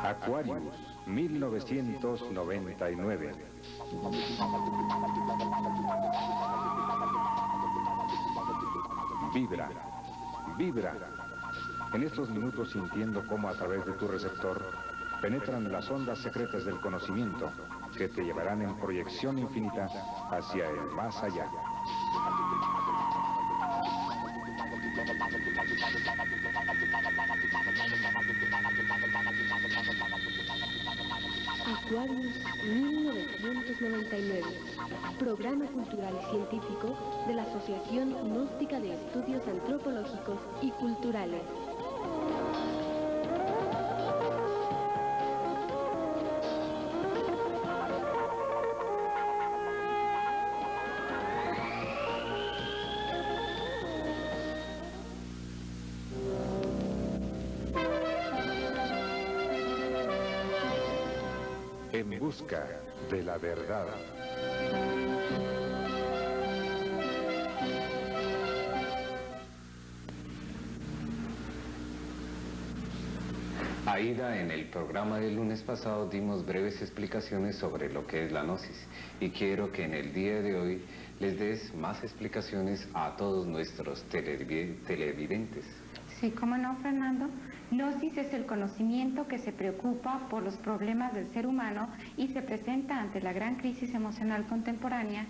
Aquarius, 1999. Vibra, vibra. En estos minutos sintiendo cómo a través de tu receptor penetran las ondas secretas del conocimiento que te llevarán en proyección infinita hacia el más allá. Aquarius 1999, programa cultural y científico de la Asociación Gnóstica de Estudios Antropológicos y Culturales. En busca de la verdad. Aida, en el programa del lunes pasado dimos breves explicaciones sobre lo que es la gnosis y quiero que en el día de hoy les des más explicaciones a todos nuestros televidentes. Sí, cómo no, Fernando. Gnosis es el conocimiento que se preocupa por los problemas del ser humano y se presenta ante la gran crisis emocional contemporánea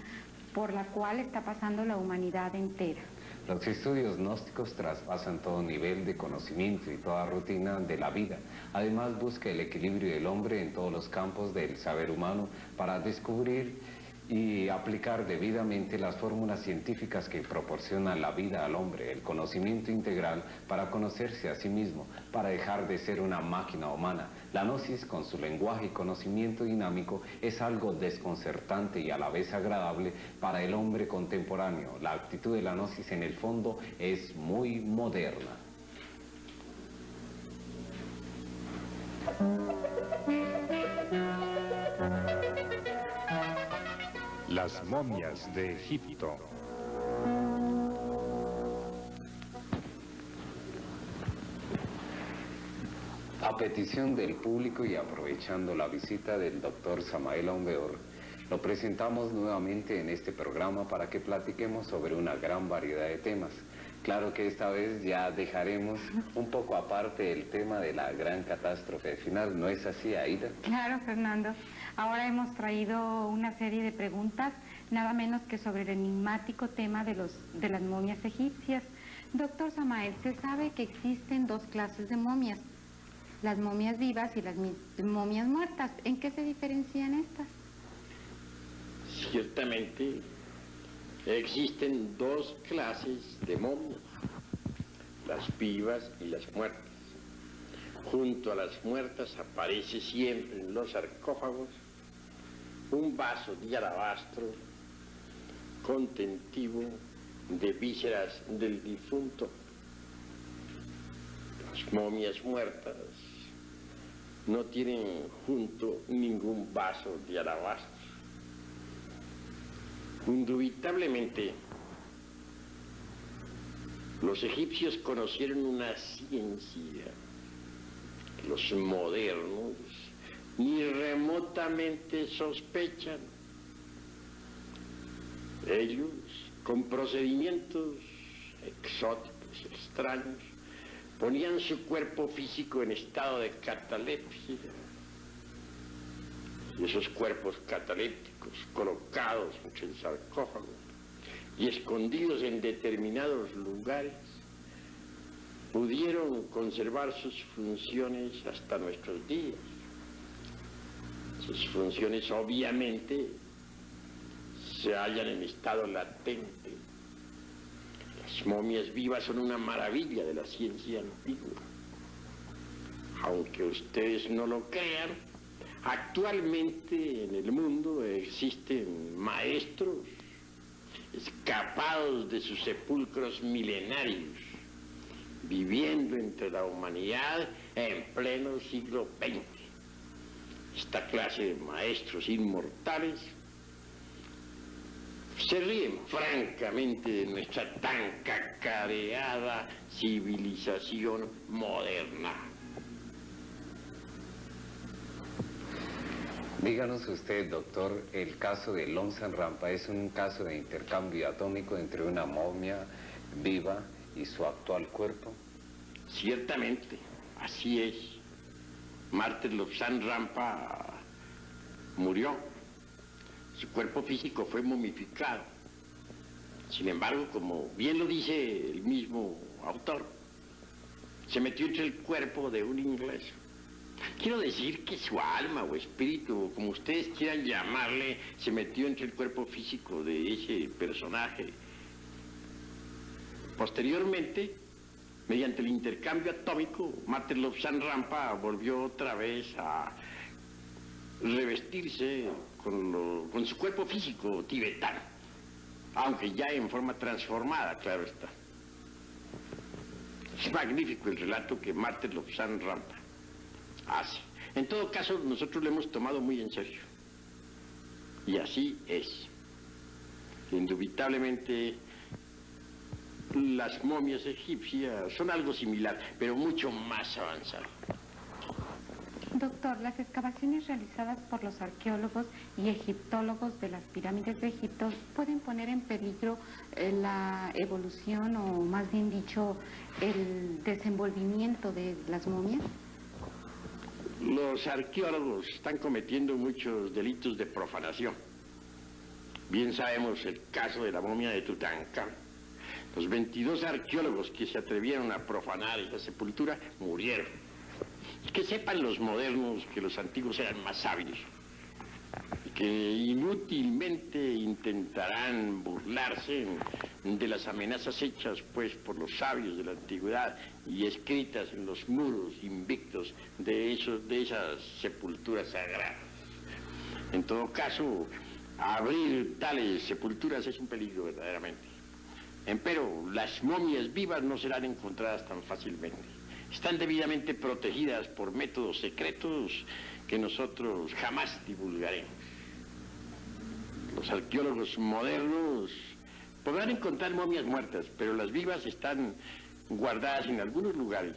por la cual está pasando la humanidad entera. Los estudios gnósticos traspasan todo nivel de conocimiento y toda rutina de la vida. Además busca el equilibrio del hombre en todos los campos del saber humano para descubrir y aplicar debidamente las fórmulas científicas que proporcionan la vida al hombre, el conocimiento integral para conocerse a sí mismo, para dejar de ser una máquina humana. La gnosis, con su lenguaje y conocimiento dinámico, es algo desconcertante y a la vez agradable para el hombre contemporáneo. La actitud de la gnosis en el fondo es muy moderna. Las momias de Egipto. A petición del público y aprovechando la visita del doctor Samael Aumbeor, lo presentamos nuevamente en este programa para que platiquemos sobre una gran variedad de temas. Claro que esta vez ya dejaremos un poco aparte el tema de la gran catástrofe final, ¿no es así, Aida? Claro, Fernando. Ahora hemos traído una serie de preguntas, nada menos que sobre el enigmático tema de las momias egipcias. Doctor Samael, se sabe que existen dos clases de momias, las momias vivas y las momias muertas. ¿En qué se diferencian estas? Ciertamente existen dos clases de momias, las vivas y las muertas. Junto a las muertas aparece siempre en los sarcófagos un vaso de alabastro contentivo de vísceras del difunto. Las momias muertas no tienen junto ningún vaso de alabastro. Indubitablemente, los egipcios conocieron una ciencia que los modernos ni remotamente sospechan. Ellos, con procedimientos exóticos, extraños, ponían su cuerpo físico en estado de catalepsia. Y esos cuerpos catalépticos colocados en el sarcófago y escondidos en determinados lugares pudieron conservar sus funciones hasta nuestros días. Sus funciones obviamente se hallan en estado latente. Las momias vivas son una maravilla de la ciencia antigua. Aunque ustedes no lo crean, actualmente en el mundo existen maestros escapados de sus sepulcros milenarios, viviendo entre la humanidad en pleno siglo XX. Esta clase de maestros inmortales se ríen francamente de nuestra tan cacareada civilización moderna. Díganos usted, doctor, el caso de Lobsang Rampa es un caso de intercambio atómico entre una momia viva y su actual cuerpo. Ciertamente, así es. Mártir Lobsang Rampa murió. Su cuerpo físico fue momificado. Sin embargo, como bien lo dice el mismo autor, se metió entre el cuerpo de un inglés. Quiero decir que su alma o espíritu, como ustedes quieran llamarle, se metió entre el cuerpo físico de ese personaje. Posteriormente, mediante el intercambio atómico, Mártir Lobsang Rampa volvió otra vez a revestirse con su cuerpo físico tibetano, aunque ya en forma transformada, claro está. Es magnífico el relato que Mártir Lobsang Rampa hace. En todo caso, nosotros lo hemos tomado muy en serio. Y así es. Indubitablemente, las momias egipcias son algo similar, pero mucho más avanzado. Doctor, las excavaciones realizadas por los arqueólogos y egiptólogos de las pirámides de Egipto pueden poner en peligro la evolución, o más bien dicho, el desenvolvimiento de las momias. Los arqueólogos están cometiendo muchos delitos de profanación. Bien sabemos el caso de la momia de Tutankamón. Los 22 arqueólogos que se atrevieron a profanar esa sepultura murieron. Que sepan los modernos que los antiguos eran más sabios y que inútilmente intentarán burlarse de las amenazas hechas pues por los sabios de la antigüedad y escritas en los muros invictos de esas sepulturas sagradas. En todo caso, abrir tales sepulturas es un peligro verdaderamente. Empero, las momias vivas no serán encontradas tan fácilmente. Están debidamente protegidas por métodos secretos que nosotros jamás divulgaremos. Los arqueólogos modernos podrán encontrar momias muertas, pero las vivas están guardadas en algunos lugares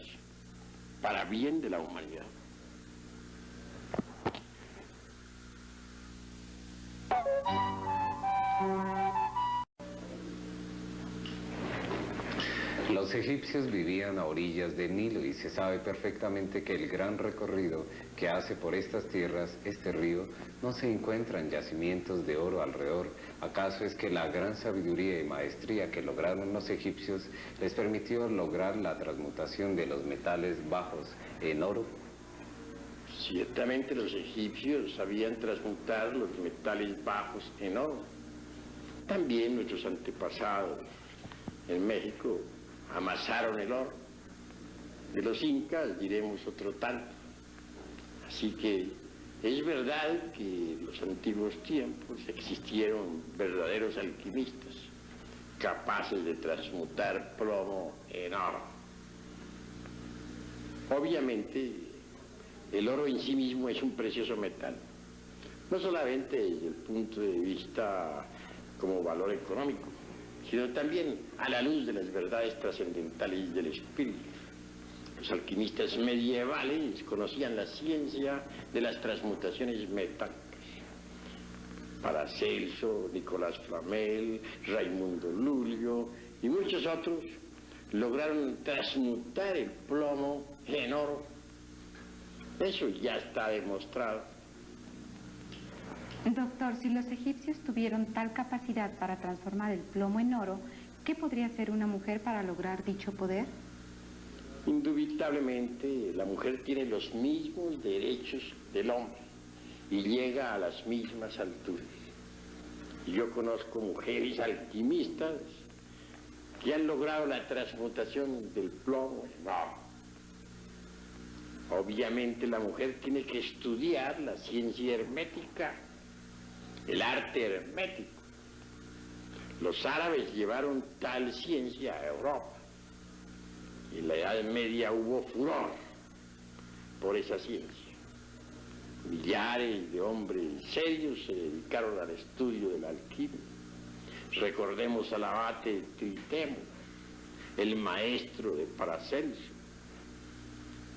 para bien de la humanidad. Los egipcios vivían a orillas del Nilo y se sabe perfectamente que el gran recorrido que hace por estas tierras, este río, no se encuentran yacimientos de oro alrededor. ¿Acaso es que la gran sabiduría y maestría que lograron los egipcios les permitió lograr la transmutación de los metales bajos en oro? Ciertamente los egipcios sabían transmutar los metales bajos en oro. También nuestros antepasados en México amasaron el oro. De los incas diremos otro tanto. Así que es verdad que en los antiguos tiempos existieron verdaderos alquimistas capaces de transmutar plomo en oro. Obviamente, el oro en sí mismo es un precioso metal, no solamente desde el punto de vista como valor económico, sino también a la luz de las verdades trascendentales del espíritu. Los alquimistas medievales conocían la ciencia de las transmutaciones metálicas. Paracelso, Nicolás Flamel, Raimundo Lulio y muchos otros lograron transmutar el plomo en oro. Eso ya está demostrado. Doctor, si los egipcios tuvieron tal capacidad para transformar el plomo en oro, ¿qué podría hacer una mujer para lograr dicho poder? Indubitablemente, la mujer tiene los mismos derechos del hombre y llega a las mismas alturas. Y yo conozco mujeres alquimistas que han logrado la transmutación del plomo en oro. Obviamente la mujer tiene que estudiar la ciencia hermética, el arte hermético. Los árabes llevaron tal ciencia a Europa. En la Edad Media hubo furor por esa ciencia. Millares de hombres serios se dedicaron al estudio de la alquimia. Recordemos al abate Tritemo, el maestro de Paracelso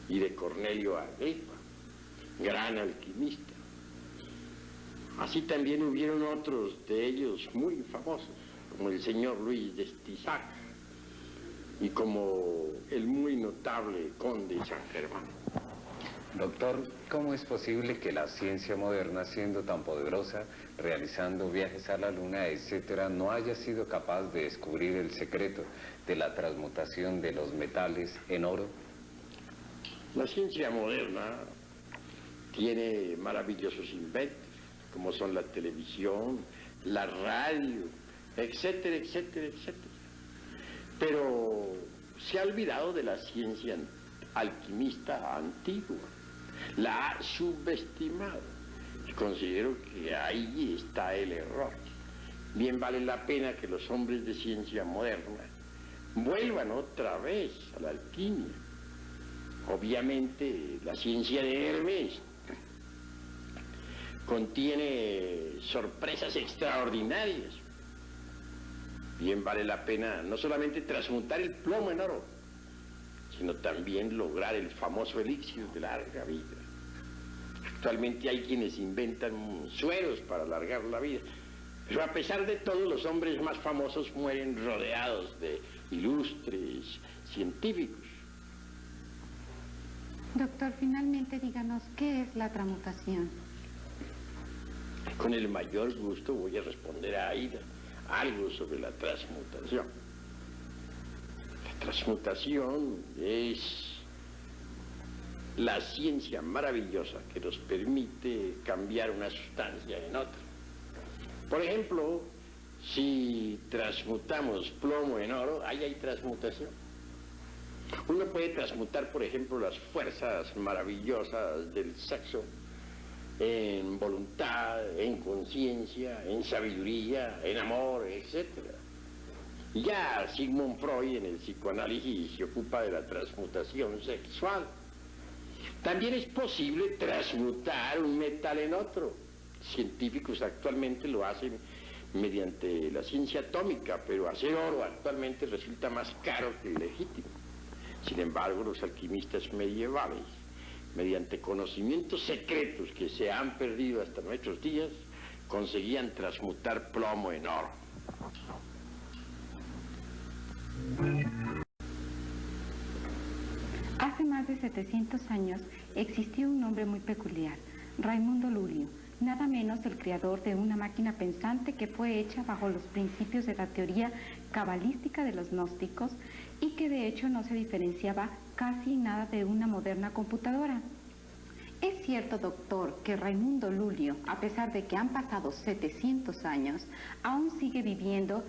y de Cornelio Agripa, gran alquimista. Así también hubieron otros de ellos muy famosos, como el señor Luis de Estizac y como el muy notable conde San Germán. Doctor, ¿cómo es posible que la ciencia moderna, siendo tan poderosa, realizando viajes a la luna, etcétera, no haya sido capaz de descubrir el secreto de la transmutación de los metales en oro? La ciencia moderna tiene maravillosos inventos, como son la televisión, la radio, etcétera, etcétera, etcétera. Pero se ha olvidado de la ciencia alquimista antigua, la ha subestimado. Y considero que ahí está el error. Bien vale la pena que los hombres de ciencia moderna vuelvan otra vez a la alquimia. Obviamente la ciencia de Hermes contiene sorpresas extraordinarias. Bien vale la pena no solamente transmutar el plomo en oro, sino también lograr el famoso elixir de larga vida. Actualmente hay quienes inventan sueros para alargar la vida, pero a pesar de todo los hombres más famosos mueren rodeados de ilustres científicos. Doctor, finalmente díganos, ¿qué es la transmutación? Con el mayor gusto voy a responder a Aida algo sobre la transmutación. La transmutación es la ciencia maravillosa que nos permite cambiar una sustancia en otra. Por ejemplo, si transmutamos plomo en oro, ahí hay transmutación. Uno puede transmutar, por ejemplo, las fuerzas maravillosas del sexo en voluntad, en conciencia, en sabiduría, en amor, etc. Ya Sigmund Freud en el psicoanálisis se ocupa de la transmutación sexual. También es posible transmutar un metal en otro. Científicos actualmente lo hacen mediante la ciencia atómica, pero hacer oro actualmente resulta más caro que legítimo. Sin embargo, los alquimistas medievales, mediante conocimientos secretos que se han perdido hasta nuestros días, conseguían transmutar plomo en oro. Hace más de 700 años existió un hombre muy peculiar, Raimundo Lulio, nada menos el creador de una máquina pensante que fue hecha bajo los principios de la teoría cabalística de los gnósticos y que de hecho no se diferenciaba casi nada de una moderna computadora. ¿Es cierto, doctor, que Raimundo Lulio, a pesar de que han pasado 700 años, aún sigue viviendo?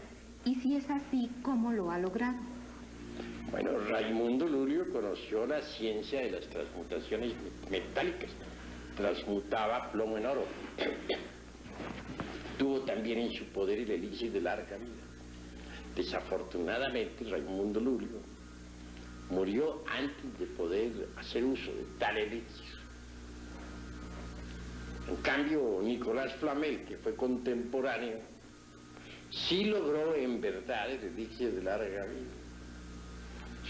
Y si es así, ¿cómo lo ha logrado? Bueno, Raimundo Lulio conoció la ciencia de las transmutaciones metálicas. Transmutaba plomo en oro. Tuvo también en su poder el elixir de larga vida. Desafortunadamente, Raimundo Lulio murió antes de poder hacer uso de tal elixir. En cambio, Nicolás Flamel, que fue contemporáneo, sí logró en verdad el elixir de larga vida.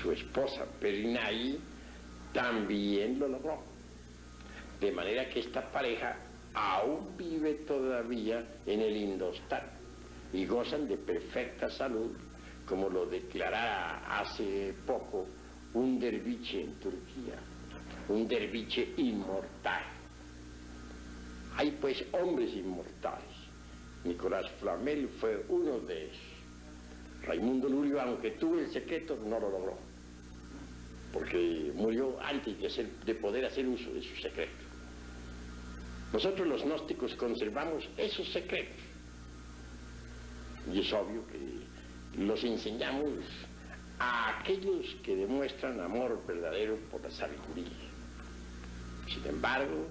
Su esposa, Perinaí, también lo logró. De manera que esta pareja aún vive todavía en el Indostán y gozan de perfecta salud, como lo declarara hace poco un derviche en Turquía, un derviche inmortal. Hay pues hombres inmortales. Nicolás Flamel fue uno de ellos. Raimundo Lulio, aunque tuvo el secreto, no lo logró, porque murió antes de poder hacer uso de su secreto. Nosotros los gnósticos conservamos esos secretos y es obvio que los enseñamos a aquellos que demuestran amor verdadero por la sabiduría. Sin embargo,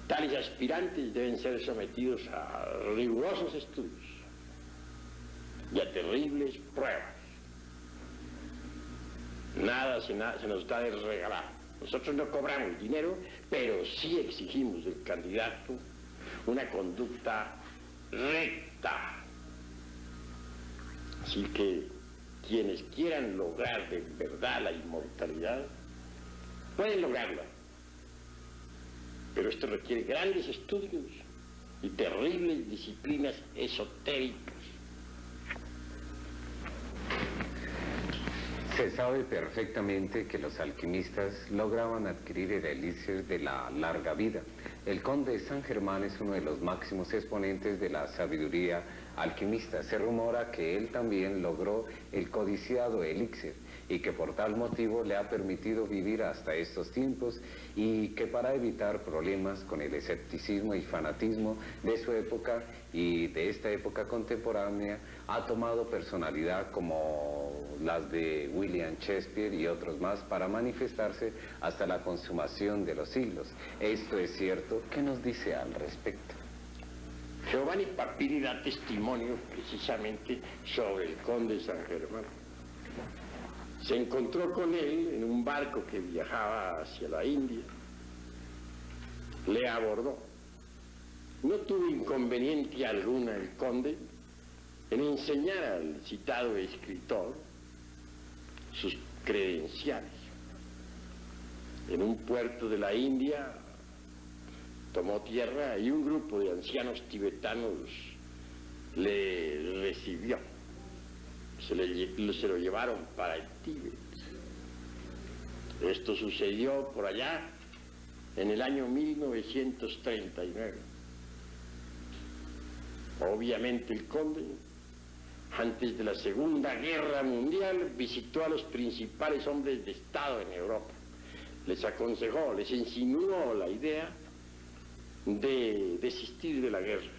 tales aspirantes deben ser sometidos a rigurosos estudios y a terribles pruebas. Nada se nos da de regalar. Nosotros no cobramos dinero, pero sí exigimos del candidato una conducta recta. Así que quienes quieran lograr de verdad la inmortalidad, pueden lograrla. Pero esto requiere grandes estudios y terribles disciplinas esotéricas. Se sabe perfectamente que los alquimistas lograban adquirir el elixir de la larga vida. El conde de San Germán es uno de los máximos exponentes de la sabiduría alquimista. Se rumora que él también logró el codiciado elixir y que por tal motivo le ha permitido vivir hasta estos tiempos, y que para evitar problemas con el escepticismo y fanatismo de su época y de esta época contemporánea, ha tomado personalidad como las de William Shakespeare y otros más para manifestarse hasta la consumación de los siglos. ¿Esto es cierto? ¿Qué nos dice al respecto? Giovanni Papini da testimonio precisamente sobre el conde de San Germán. Se encontró con él en un barco que viajaba hacia la India. Le abordó. No tuvo inconveniente alguna el conde en enseñar al citado escritor sus credenciales. En un puerto de la India tomó tierra y un grupo de ancianos tibetanos le recibió. Se lo llevaron para el Tíbet. Esto sucedió por allá en el año 1939. Obviamente el conde, antes de la Segunda Guerra Mundial, visitó a los principales hombres de Estado en Europa. Les aconsejó, les insinuó la idea de desistir de la guerra.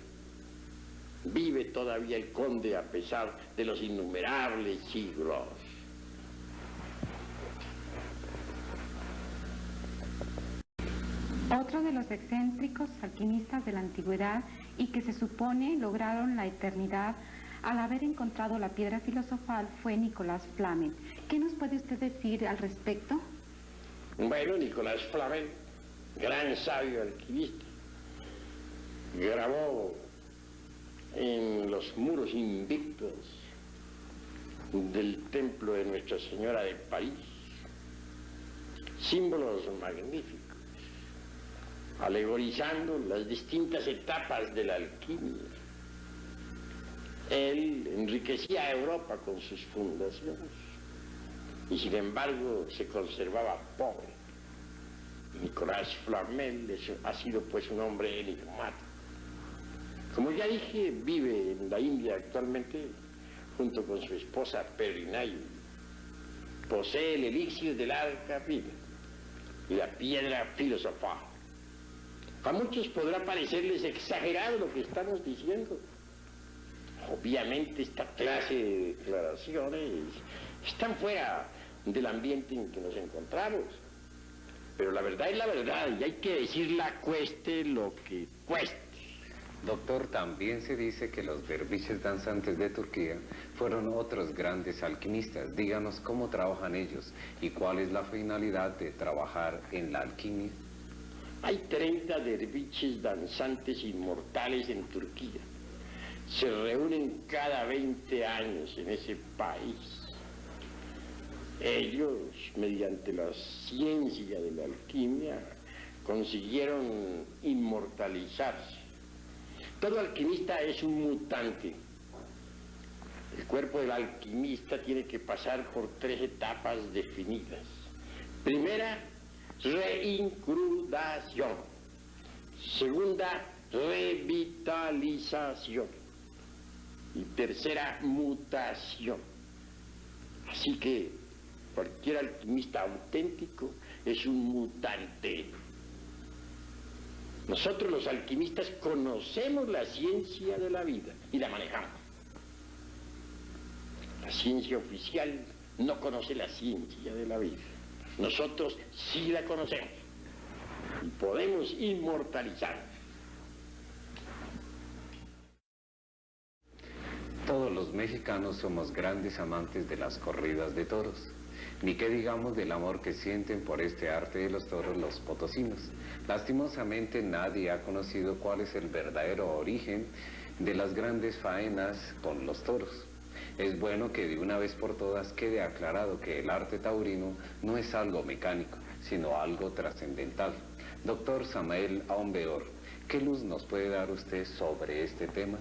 Vive todavía el conde a pesar de los innumerables siglos. Otro de los excéntricos alquimistas de la antigüedad y que se supone lograron la eternidad al haber encontrado la piedra filosofal fue Nicolás Flamel. ¿Qué nos puede usted decir al respecto? Bueno, Nicolás Flamel, gran sabio alquimista, grabó en los muros invictos del templo de Nuestra Señora de París símbolos magníficos, alegorizando las distintas etapas de la alquimia. Él enriquecía a Europa con sus fundaciones y sin embargo se conservaba pobre. Nicolás Flamel ha sido pues un hombre enigmático. Como ya dije, vive en la India actualmente junto con su esposa Perrinayu. Posee el elixir de larga vida y la piedra filosofal. A muchos podrá parecerles exagerado lo que estamos diciendo. Obviamente esta clase de declaraciones están fuera del ambiente en que nos encontramos. Pero la verdad es la verdad y hay que decirla cueste lo que cueste. Doctor, también se dice que los derviches danzantes de Turquía fueron otros grandes alquimistas. Díganos cómo trabajan ellos y cuál es la finalidad de trabajar en la alquimia. Hay 30 derviches danzantes inmortales en Turquía. Se reúnen cada 20 años en ese país. Ellos, mediante la ciencia de la alquimia, consiguieron inmortalizarse. Todo alquimista es un mutante. El cuerpo del alquimista tiene que pasar por 3 etapas definidas. Primera, reincrudación. Segunda, revitalización. Y tercera, mutación. Así que cualquier alquimista auténtico es un mutante. Nosotros los alquimistas conocemos la ciencia de la vida y la manejamos. La ciencia oficial no conoce la ciencia de la vida. Nosotros sí la conocemos y podemos inmortalizarla. Todos los mexicanos somos grandes amantes de las corridas de toros. Ni qué digamos del amor que sienten por este arte de los toros los potosinos. Lastimosamente nadie ha conocido cuál es el verdadero origen de las grandes faenas con los toros. Es bueno que de una vez por todas quede aclarado que el arte taurino no es algo mecánico, sino algo trascendental. Doctor Samael Aumbeor, ¿Qué luz nos puede dar usted sobre este tema?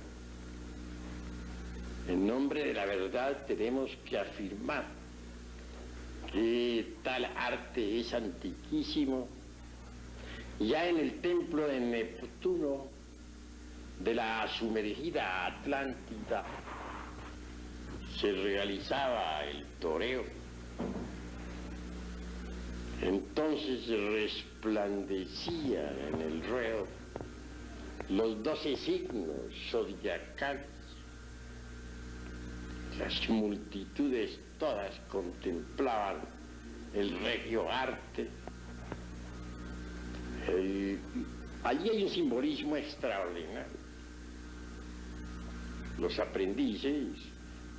En nombre de la verdad tenemos que afirmar que tal arte es antiquísimo. Ya en el templo de Neptuno de la sumergida Atlántida se realizaba el toreo. Entonces resplandecían en el ruedo los 12 signos zodiacales. Las multitudes todas contemplaban el regio arte. Allí hay un simbolismo extraordinario. Los aprendices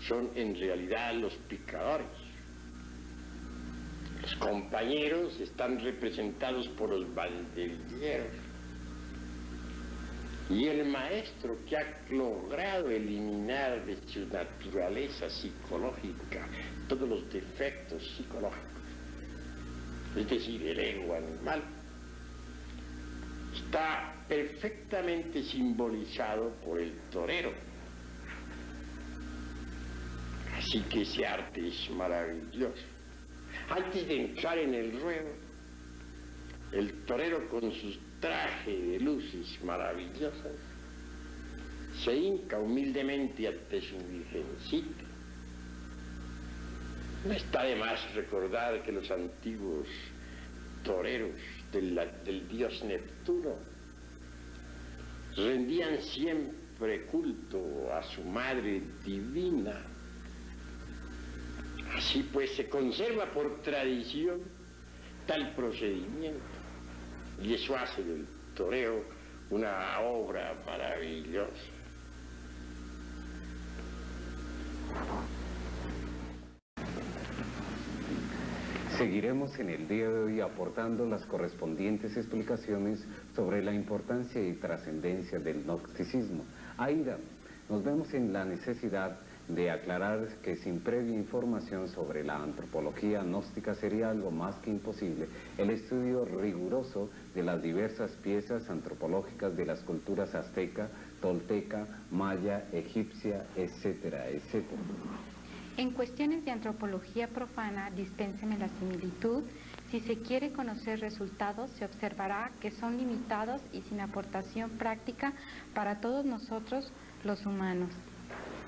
son en realidad los picadores. Los compañeros están representados por los banderilleros. Y el maestro que ha logrado eliminar de su naturaleza psicológica todos los defectos psicológicos, es decir, el ego animal, está perfectamente simbolizado por el torero. Así que ese arte es maravilloso. Antes de entrar en el ruedo, el torero con sus trajes de luces maravillosas se hinca humildemente ante su virgencita. No está de más recordar que los antiguos toreros del dios Neptuno rendían siempre culto a su madre divina. Así pues se conserva por tradición tal procedimiento y eso hace del toreo una obra maravillosa. Seguiremos en el día de hoy aportando las correspondientes explicaciones sobre la importancia y trascendencia del gnosticismo. Aida, nos vemos en la necesidad de aclarar que sin previa información sobre la antropología gnóstica sería algo más que imposible el estudio riguroso de las diversas piezas antropológicas de las culturas azteca, tolteca, maya, egipcia, etcétera, etcétera. En cuestiones de antropología profana, dispénseme la similitud, si se quiere conocer resultados, se observará que son limitados y sin aportación práctica para todos nosotros los humanos.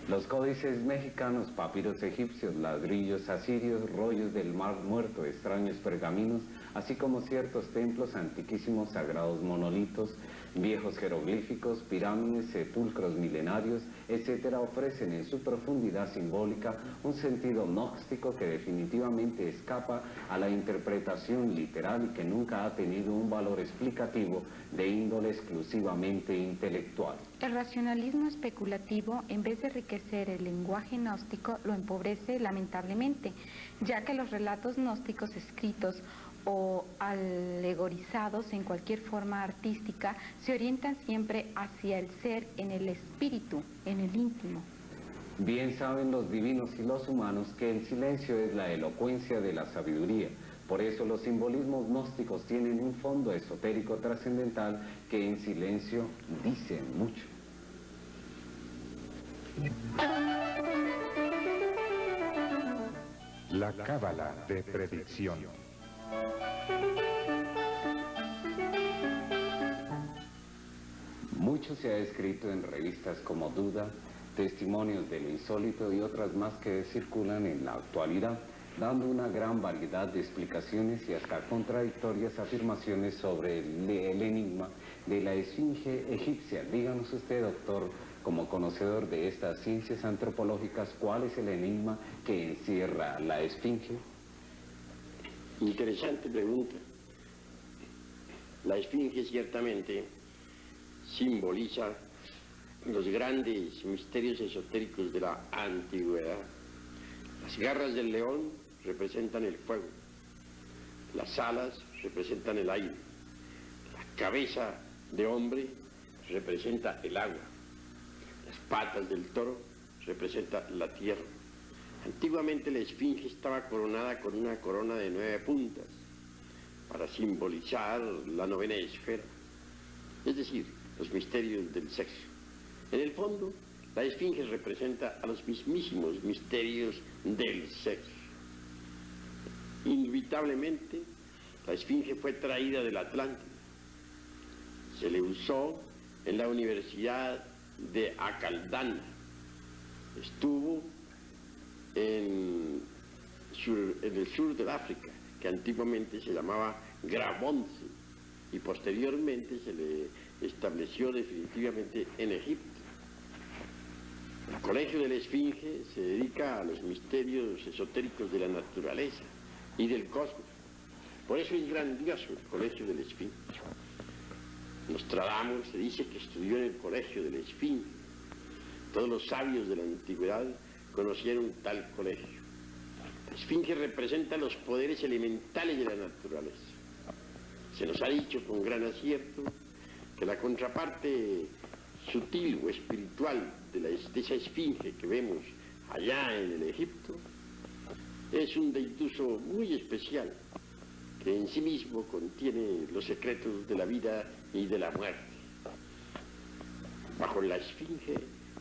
Los códices mexicanos, papiros egipcios, ladrillos asirios, rollos del mar muerto, extraños pergaminos, así como ciertos templos antiquísimos, sagrados monolitos, viejos jeroglíficos, pirámides, sepulcros milenarios, etcétera, ofrecen en su profundidad simbólica un sentido gnóstico que definitivamente escapa a la interpretación literal y que nunca ha tenido un valor explicativo de índole exclusivamente intelectual. El racionalismo especulativo, en vez de enriquecer el lenguaje gnóstico, lo empobrece lamentablemente, ya que los relatos gnósticos escritos o alegorizados en cualquier forma artística se orientan siempre hacia el ser en el espíritu, en el íntimo. Bien saben los divinos y los humanos que el silencio es la elocuencia de la sabiduría. Por eso los simbolismos gnósticos tienen un fondo esotérico trascendental que en silencio dicen mucho. La cábala de predicción. Mucho se ha escrito en revistas como Duda, Testimonios de lo Insólito y otras más que circulan en la actualidad, dando una gran variedad de explicaciones y hasta contradictorias afirmaciones sobre el enigma de la esfinge egipcia. Díganos usted, doctor, como conocedor de estas ciencias antropológicas, ¿cuál es el enigma que encierra la esfinge? Interesante pregunta. La esfinge ciertamente simboliza los grandes misterios esotéricos de la antigüedad. Las garras del león representan el fuego, las alas representan el aire, la cabeza de hombre representa el agua, las patas del toro representan la tierra. Antiguamente la esfinge estaba coronada con una corona de 9 puntas para simbolizar la novena esfera, es decir, los misterios del sexo. En el fondo, la esfinge representa a los mismísimos misterios del sexo. Indubitablemente, la esfinge fue traída del Atlántico. Se le usó en la Universidad de Acaldana. Estuvo en el sur del África, que antiguamente se llamaba Grabonce, y posteriormente se le estableció definitivamente en Egipto. El Colegio de la Esfinge se dedica a los misterios esotéricos de la naturaleza y del cosmos. Por eso es grandioso el Colegio de la Esfinge. Nostradamus se dice que estudió en el Colegio de la Esfinge. Todos los sabios de la antigüedad conocieron tal colegio. La Esfinge representa los poderes elementales de la naturaleza. Se nos ha dicho con gran acierto que la contraparte sutil o espiritual de esa esfinge que vemos allá en el Egipto es un deituso muy especial que en sí mismo contiene los secretos de la vida y de la muerte. Bajo la esfinge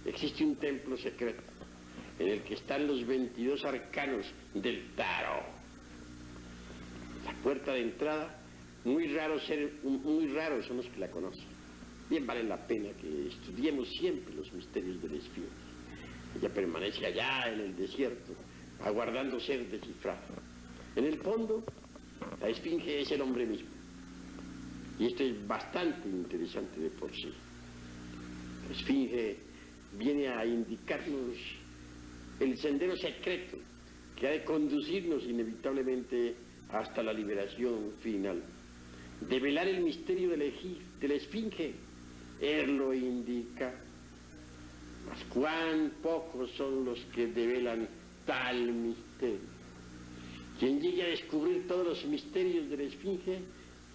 existe un templo secreto en el que están los 22 arcanos del tarot. La puerta de entrada, muy raros son los que la conocen. Bien vale la pena que estudiemos siempre los misterios de la esfinge. Ella permanece allá en el desierto, aguardando ser descifrada. En el fondo, la esfinge es el hombre mismo. Y esto es bastante interesante de por sí. La esfinge viene a indicarnos el sendero secreto que ha de conducirnos inevitablemente hasta la liberación final. Develar el misterio de la esfinge, él lo indica. Mas cuán pocos son los que develan tal misterio. Quien llegue a descubrir todos los misterios de la esfinge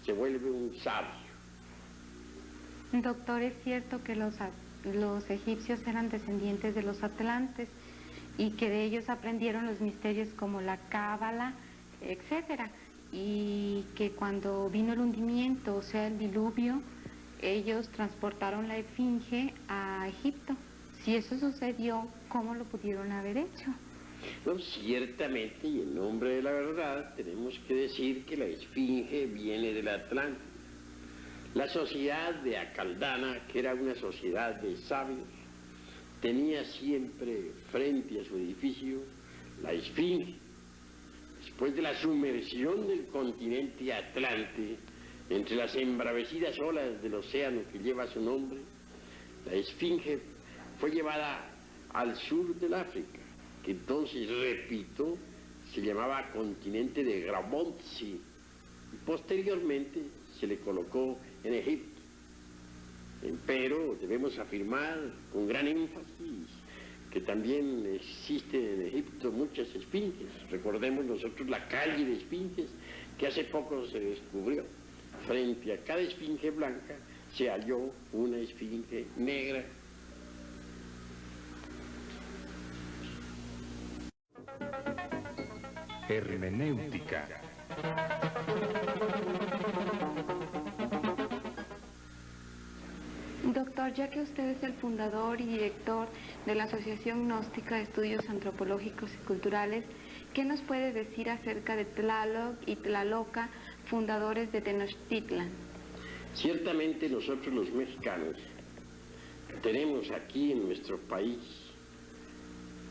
se vuelve un sabio. Doctor, es cierto que los egipcios eran descendientes de los atlantes y que de ellos aprendieron los misterios como la cábala, etcétera, y que cuando vino el hundimiento, o sea, el diluvio, ellos transportaron la esfinge a Egipto. Si eso sucedió, ¿cómo lo pudieron haber hecho? No, ciertamente, y en nombre de la verdad, tenemos que decir que la esfinge viene del Atlántico. La sociedad de Acaldana, que era una sociedad de sabios, tenía siempre frente a su edificio la esfinge. Después de la sumersión del continente Atlante, entre las embravecidas olas del océano que lleva su nombre, la esfinge fue llevada al sur del África, que entonces, repito, se llamaba continente de Grabonce, y posteriormente se le colocó en Egipto. Pero debemos afirmar con gran énfasis que también existen en Egipto muchas esfinges. Recordemos nosotros la calle de esfinges que hace poco se descubrió. Frente a cada esfinge blanca se halló una esfinge negra. Hermenéutica. Doctor, ya que usted es el fundador y director de la Asociación Gnóstica de Estudios Antropológicos y Culturales, ¿qué nos puede decir acerca de Tlaloc y Tlaloca, fundadores de Tenochtitlan? Ciertamente nosotros los mexicanos tenemos aquí en nuestro país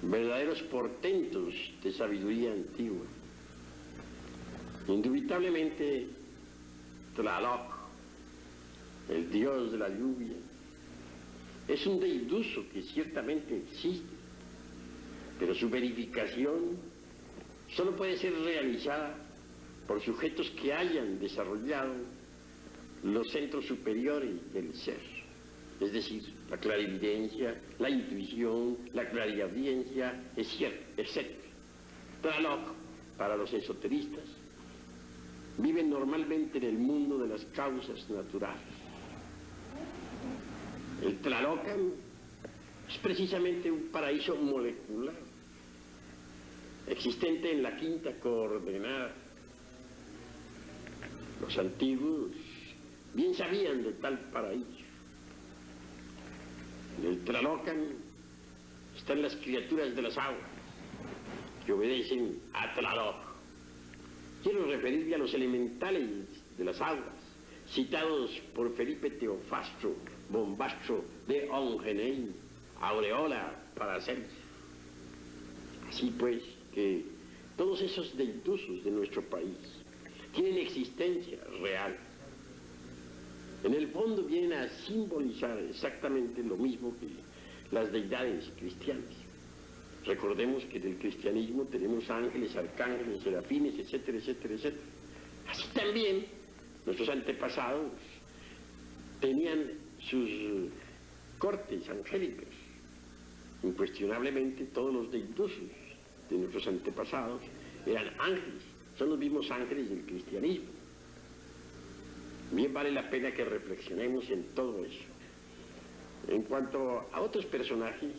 verdaderos portentos de sabiduría antigua. Indubitablemente Tlaloc, el dios de la lluvia, es un deiduso que ciertamente existe, pero su verificación solo puede ser realizada por sujetos que hayan desarrollado los centros superiores del ser, es decir, la clarividencia, la intuición, la clariaudiencia, etc. Tlaloc, para los esoteristas, viven normalmente en el mundo de las causas naturales. El Tlalocan es precisamente un paraíso molecular, existente en la quinta coordenada. Los antiguos bien sabían de tal paraíso. En el Tlalocan están las criaturas de las aguas, que obedecen a Tlaloc. Quiero referirme a los elementales de las aguas, citados por Felipe Teofastro, Bombastro de Ongenay, Aureola, Paracelsus. Así pues, que todos esos deitusos de nuestro país tienen existencia real. En el fondo vienen a simbolizar exactamente lo mismo que las deidades cristianas. Recordemos que en el cristianismo tenemos ángeles, arcángeles, serafines, etcétera, etcétera, etcétera. Así también nuestros antepasados tenían sus cortes angélicas. Incuestionablemente todos los deitusos de nuestros antepasados eran ángeles, son los mismos ángeles del cristianismo. Bien vale la pena que reflexionemos en todo eso. En cuanto a otros personajes,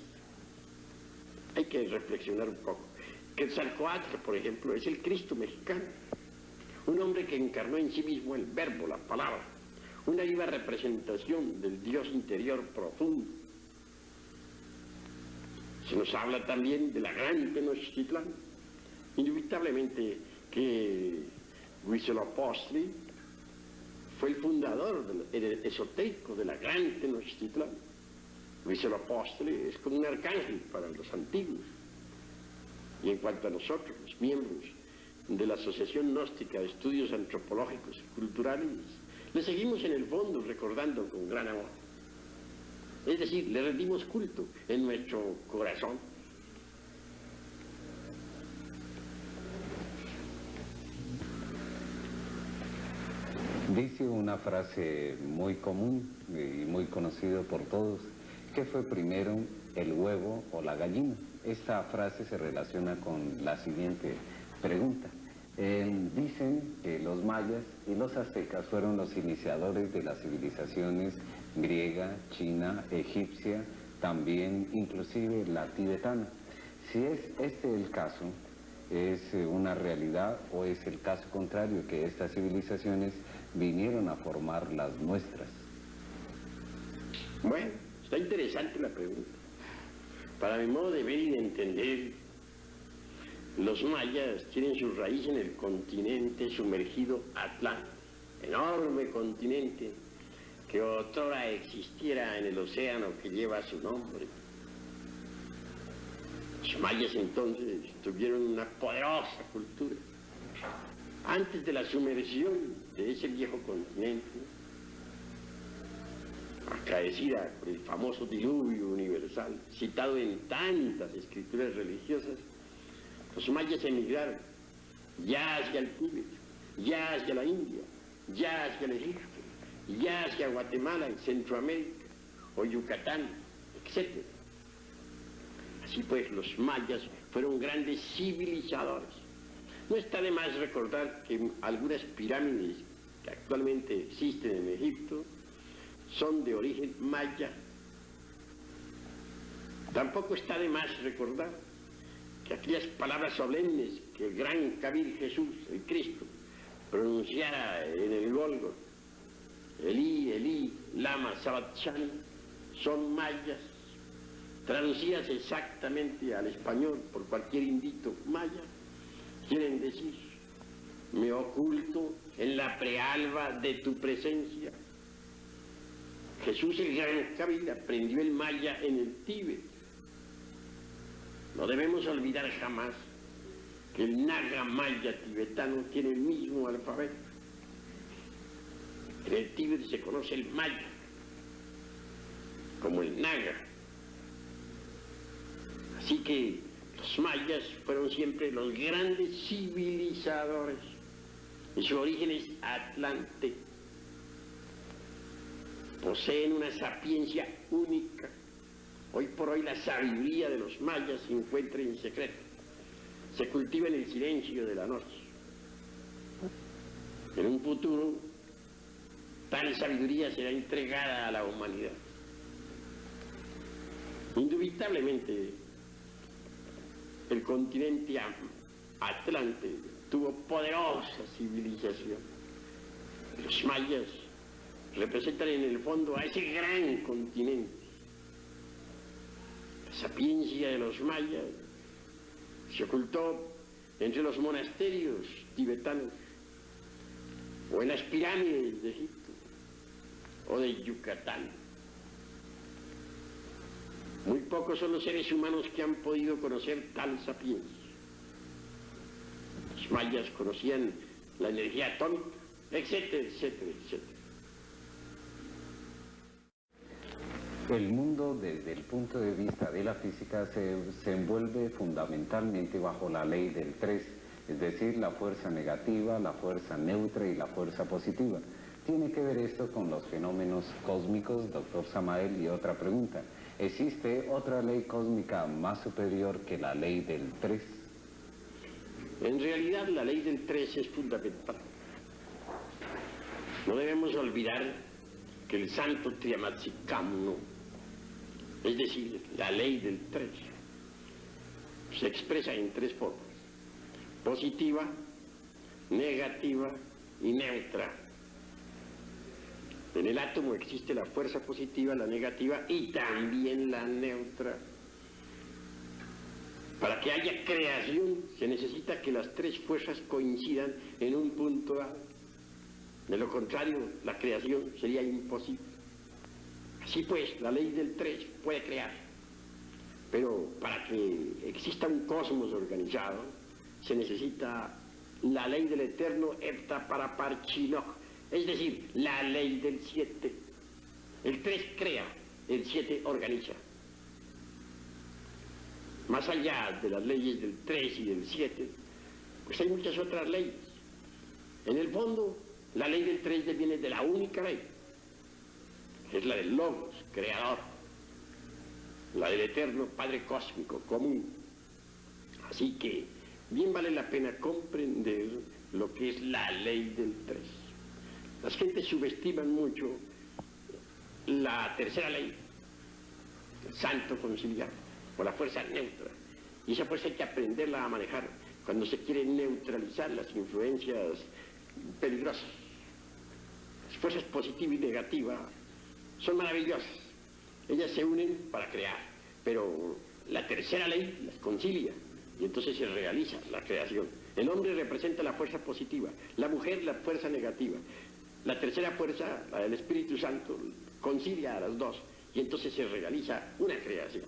hay que reflexionar un poco. Quetzalcóatl, por ejemplo, es el Cristo mexicano, un hombre que encarnó en sí mismo el verbo, la palabra, una viva representación del Dios interior profundo. Se nos habla también de la gran Tenochtitlán. Indubitablemente que Huitzilopochtli fue el fundador el esotérico de la gran Tenochtitlán. Huitzilopochtli es como un arcángel para los antiguos. Y en cuanto a nosotros, los miembros de la Asociación Gnóstica de Estudios Antropológicos y Culturales, le seguimos en el fondo recordando con gran amor. Es decir, le rendimos culto en nuestro corazón. Dice una frase muy común y muy conocida por todos: ¿qué fue primero, el huevo o la gallina? Esta frase se relaciona con la siguiente pregunta. Dicen que los mayas y los aztecas fueron los iniciadores de las civilizaciones griega, china, egipcia, también inclusive la tibetana. Si es este el caso, ¿es una realidad o es el caso contrario, que estas civilizaciones vinieron a formar las nuestras? Bueno, está interesante la pregunta. Para mi modo de ver y de entender, los mayas tienen su raíz en el continente sumergido Atlántico, enorme continente que otrora existiera en el océano que lleva su nombre. Los mayas entonces tuvieron una poderosa cultura. Antes de la sumersión de ese viejo continente, acaecida por el famoso diluvio universal, citado en tantas escrituras religiosas, los mayas emigraron ya hacia el Tíbet, ya hacia la India, ya hacia el Egipto, ya hacia Guatemala, en Centroamérica, o Yucatán, etc. Así pues, los mayas fueron grandes civilizadores. No está de más recordar que algunas pirámides que actualmente existen en Egipto son de origen maya. Tampoco está de más recordar que aquellas palabras solemnes que el gran Kabir Jesús, el Cristo, pronunciara en el Gólgota, Elí, Elí, lama sabachthani, son mayas, traducidas exactamente al español por cualquier indito maya. Quieren decir: me oculto en la prealba de tu presencia. Jesús el gran Kabir aprendió el maya en el Tíbet. No debemos olvidar jamás que el naga maya tibetano tiene el mismo alfabeto. En el Tíbet se conoce el maya como el naga. Así que los mayas fueron siempre los grandes civilizadores y su origen es Atlante. Poseen una sapiencia única. Hoy por hoy la sabiduría de los mayas se encuentra en secreto. Se cultiva en el silencio de la noche. En un futuro, tal sabiduría será entregada a la humanidad. Indubitablemente, el continente Atlante tuvo poderosa civilización. Los mayas representan en el fondo a ese gran continente. La sapiencia de los mayas se ocultó entre los monasterios tibetanos o en las pirámides de Egipto o de Yucatán. Muy pocos son los seres humanos que han podido conocer tal sapiencia. Los mayas conocían la energía atómica, etcétera, etcétera, etcétera. El mundo desde el punto de vista de la física se envuelve fundamentalmente bajo la ley del 3, es decir, la fuerza negativa, la fuerza neutra y la fuerza positiva. ¿Tiene que ver esto con los fenómenos cósmicos, doctor Samael? Y otra pregunta, ¿existe otra ley cósmica más superior que la ley del 3? En realidad la ley del 3 es fundamental. No debemos olvidar que el santo Triamatzikamnu, es decir, la ley del 3, se expresa en 3 formas: positiva, negativa y neutra. En el átomo existe la fuerza positiva, la negativa y también la neutra. Para que haya creación se necesita que las 3 fuerzas coincidan en un punto A. De lo contrario, la creación sería imposible. Así pues, la ley del 3 puede crear, pero para que exista un cosmos organizado se necesita la ley del eterno Hepta Paraparchinok, es decir, la ley del 7. El 3 crea, el 7 organiza. Más allá de las leyes del 3 y del 7, pues hay muchas otras leyes. En el fondo, la ley del 3 viene de la única ley, que es la del Logos, creador, la del eterno Padre Cósmico, común. Así que bien vale la pena comprender lo que es la ley del 3. Las gentes subestiman mucho la tercera ley, el santo conciliar, o la fuerza neutra. Y esa fuerza hay que aprenderla a manejar cuando se quieren neutralizar las influencias peligrosas. Las fuerzas positiva y negativa son maravillosas. Ellas se unen para crear, pero la tercera ley las concilia y entonces se realiza la creación. El hombre representa la fuerza positiva, la mujer la fuerza negativa. La tercera fuerza, la del Espíritu Santo, concilia a las dos y entonces se realiza una creación.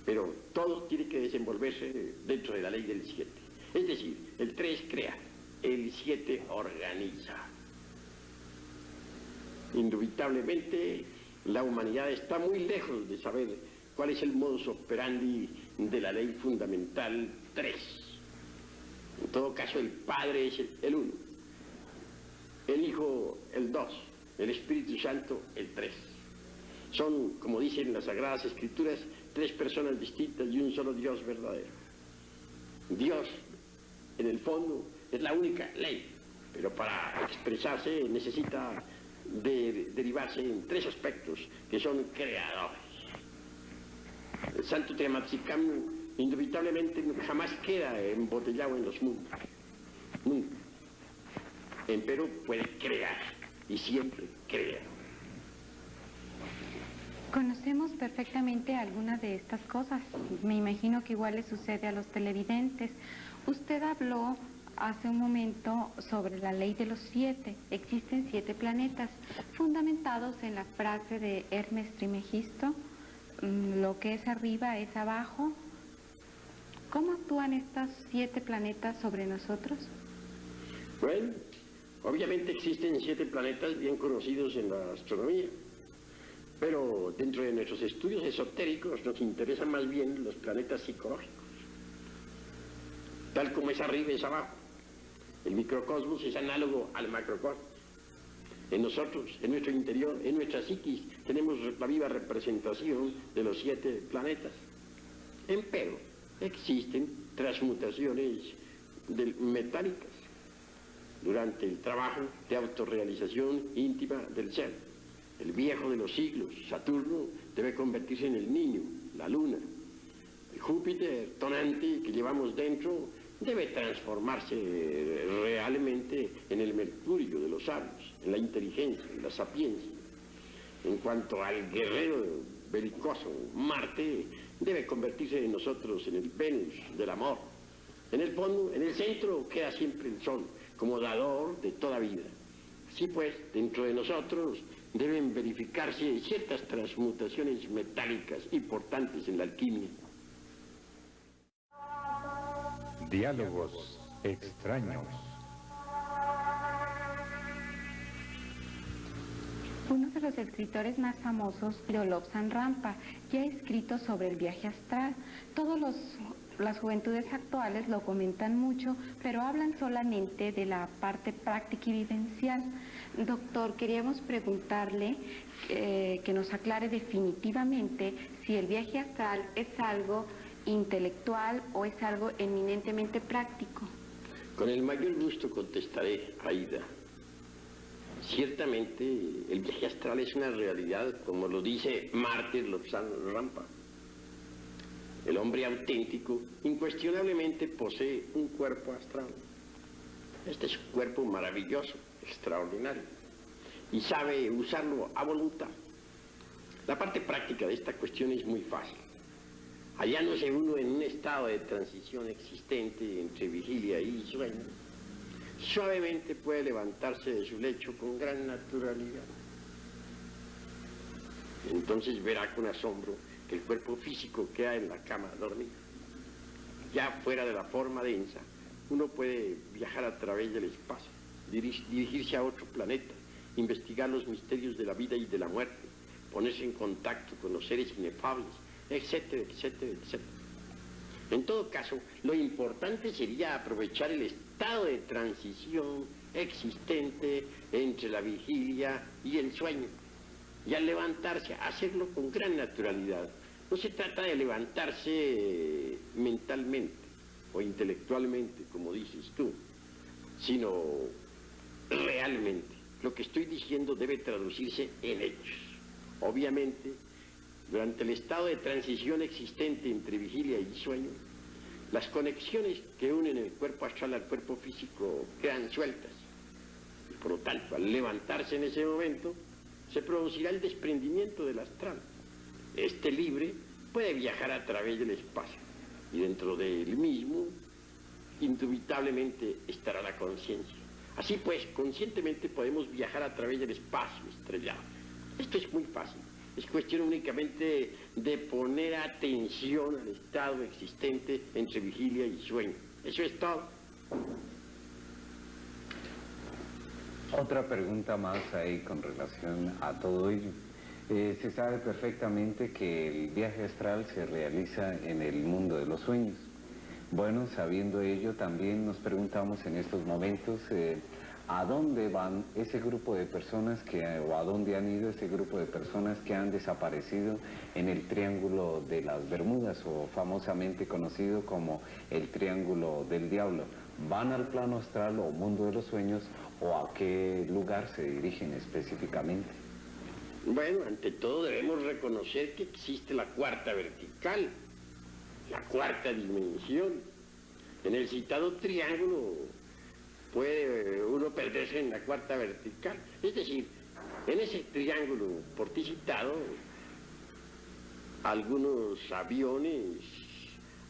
Pero todo tiene que desenvolverse dentro de la ley del 7. Es decir, el 3 crea, el 7 organiza. Indubitablemente, la humanidad está muy lejos de saber cuál es el modus operandi de la ley fundamental 3. En todo caso, el Padre es el 1, el Hijo el 2, el Espíritu Santo el 3. Son, como dicen las Sagradas Escrituras, 3 personas distintas y un solo Dios verdadero. Dios, en el fondo, es la única ley, pero para expresarse necesita derivarse en 3 aspectos que son creadores. El santo Triamatzikamnu indubitablemente jamás queda embotellado en los mundos, nunca. Empero puede crear y siempre crea. Conocemos perfectamente algunas de estas cosas. Me imagino que igual le sucede a los televidentes. Usted habló hace un momento sobre la ley de los 7. Existen 7 planetas, fundamentados en la frase de Hermes Trismegisto, lo que es arriba es abajo. ¿Cómo actúan estos 7 planetas sobre nosotros? Bueno, obviamente existen 7 planetas bien conocidos en la astronomía, pero dentro de nuestros estudios esotéricos nos interesan más bien los planetas psicológicos. Tal como es arriba es abajo. El microcosmos es análogo al macrocosmos. En nosotros, en nuestro interior, en nuestra psiquis, tenemos la viva representación de los 7 planetas. Empero, existen transmutaciones metálicas durante el trabajo de autorrealización íntima del ser. El viejo de los siglos, Saturno, debe convertirse en el niño, la luna. El Júpiter tonante que llevamos dentro debe transformarse realmente en el mercurio de los sabios, en la inteligencia, en la sapiencia. En cuanto al guerrero belicoso, Marte, debe convertirse en nosotros en el Venus del amor. En el fondo, en el centro, queda siempre el Sol, como dador de toda vida. Así pues, dentro de nosotros deben verificarse ciertas transmutaciones metálicas importantes en la alquimia. Diálogos extraños. Uno de los escritores más famosos, Lobsang Rampa, ya ha escrito sobre el viaje astral. Las juventudes actuales lo comentan mucho, pero hablan solamente de la parte práctica y vivencial. Doctor, queríamos preguntarle que nos aclare definitivamente si el viaje astral es algo intelectual o es algo eminentemente práctico. Con el mayor gusto contestaré, Aida. Ciertamente, el viaje astral es una realidad, como lo dice Martin Lobsang Rampa. El hombre auténtico, incuestionablemente, posee un cuerpo astral. Este es un cuerpo maravilloso, extraordinario, y sabe usarlo a voluntad. La parte práctica de esta cuestión es muy fácil. Hallándose uno en un estado de transición existente entre vigilia y sueño, suavemente puede levantarse de su lecho con gran naturalidad. Entonces verá con asombro que el cuerpo físico queda en la cama dormida. Ya fuera de la forma densa, uno puede viajar a través del espacio, dirigirse a otro planeta, investigar los misterios de la vida y de la muerte, ponerse en contacto con los seres inefables, etcétera, etcétera, etcétera. En todo caso, lo importante sería aprovechar el estado de transición existente entre la vigilia y el sueño, y al levantarse, hacerlo con gran naturalidad. No se trata de levantarse mentalmente o intelectualmente, como dices tú, sino realmente. Lo que estoy diciendo debe traducirse en hechos. Obviamente, durante el estado de transición existente entre vigilia y sueño, las conexiones que unen el cuerpo astral al cuerpo físico quedan sueltas. Y por lo tanto, al levantarse en ese momento, se producirá el desprendimiento del astral. Este libre puede viajar a través del espacio y dentro del mismo, indubitablemente, estará la conciencia. Así pues, conscientemente podemos viajar a través del espacio estrellado. Esto es muy fácil. Es cuestión únicamente de poner atención al estado existente entre vigilia y sueño. Eso es todo. Otra pregunta más ahí con relación a todo ello. Se sabe perfectamente que el viaje astral se realiza en el mundo de los sueños. Bueno, sabiendo ello, también nos preguntamos en estos momentos ¿a dónde van ese grupo de personas o a dónde han ido ese grupo de personas que han desaparecido en el Triángulo de las Bermudas, o famosamente conocido como el Triángulo del Diablo? ¿Van al plano astral o mundo de los sueños, o a qué lugar se dirigen específicamente? Bueno, ante todo debemos reconocer que existe la cuarta vertical, la cuarta dimensión. En el citado triángulo puede uno perderse en la cuarta vertical. Es decir, en ese triángulo por ti citado, algunos aviones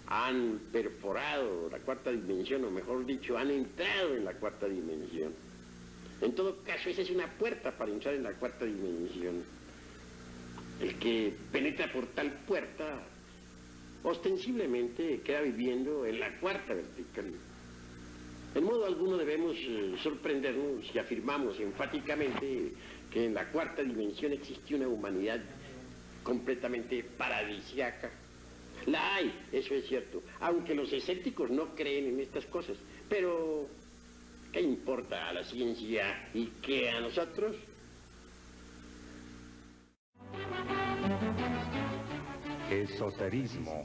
han perforado la cuarta dimensión, o mejor dicho, han entrado en la cuarta dimensión. En todo caso, esa es una puerta para entrar en la cuarta dimensión. El que penetra por tal puerta, ostensiblemente queda viviendo en la cuarta vertical. En modo alguno debemos sorprendernos si afirmamos enfáticamente que en la cuarta dimensión existe una humanidad completamente paradisíaca. La hay, eso es cierto, aunque los escépticos no creen en estas cosas. Pero, ¿qué importa a la ciencia y qué a nosotros? Esoterismo.